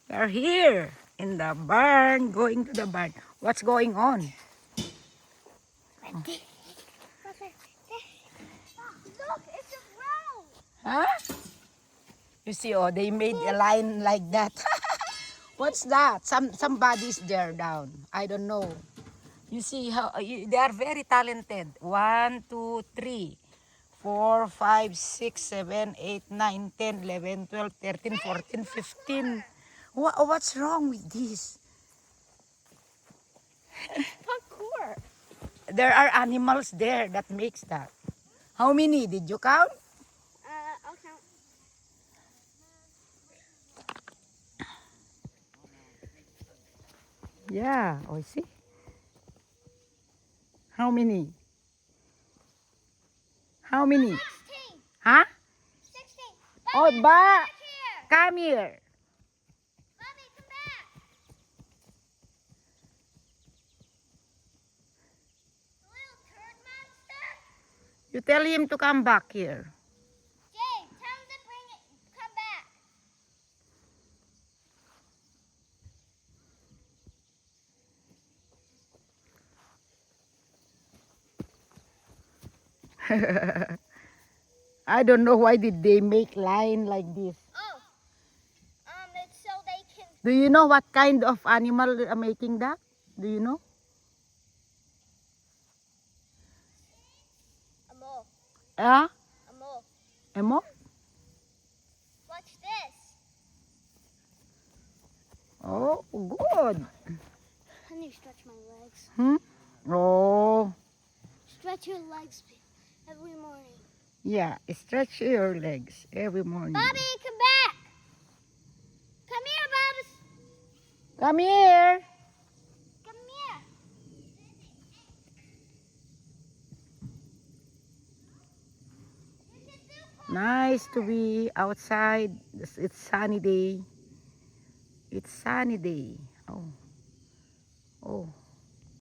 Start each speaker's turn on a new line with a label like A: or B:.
A: We're here in the barn, going to the barn. What's going on?
B: Look, it's a row.
A: Huh? You see, oh, they made a line like that. What's that? Somebody's there down. I don't know. You see how they are very talented. 1, 2, 3, 4, 5, 6, 7, 8, 9, 10, 11, 12, 13, 14, 15. What's wrong with this?
B: Parkour.
A: There are animals there that makes that. How many did you count?
B: I'll count.
A: Yeah, I see. How many? How many?
B: 16.
A: Huh?
B: 16.
A: Oh,
B: Mommy,
A: ba!
B: back here.
A: Come here.
B: Mommy, come back. The little turd monster.
A: You tell him to come back here.
B: Jay, tell him to bring it. Come back.
A: I don't know why did they make line like this.
B: Oh, it's so they can.
A: Do you know what kind of animal are making that? Do you know?
B: A mole.
A: Ah,
B: A mole.
A: emo?
B: Watch this.
A: Oh, good.
B: I need to stretch my legs.
A: Oh,
B: Stretch your legs every morning.
A: yeah. Stretch your legs every morning.
B: Bobby, come back. Come here, Bubs.
A: Come here.
B: Come here.
A: Nice to be outside. It's sunny day. It's sunny day. Oh, oh.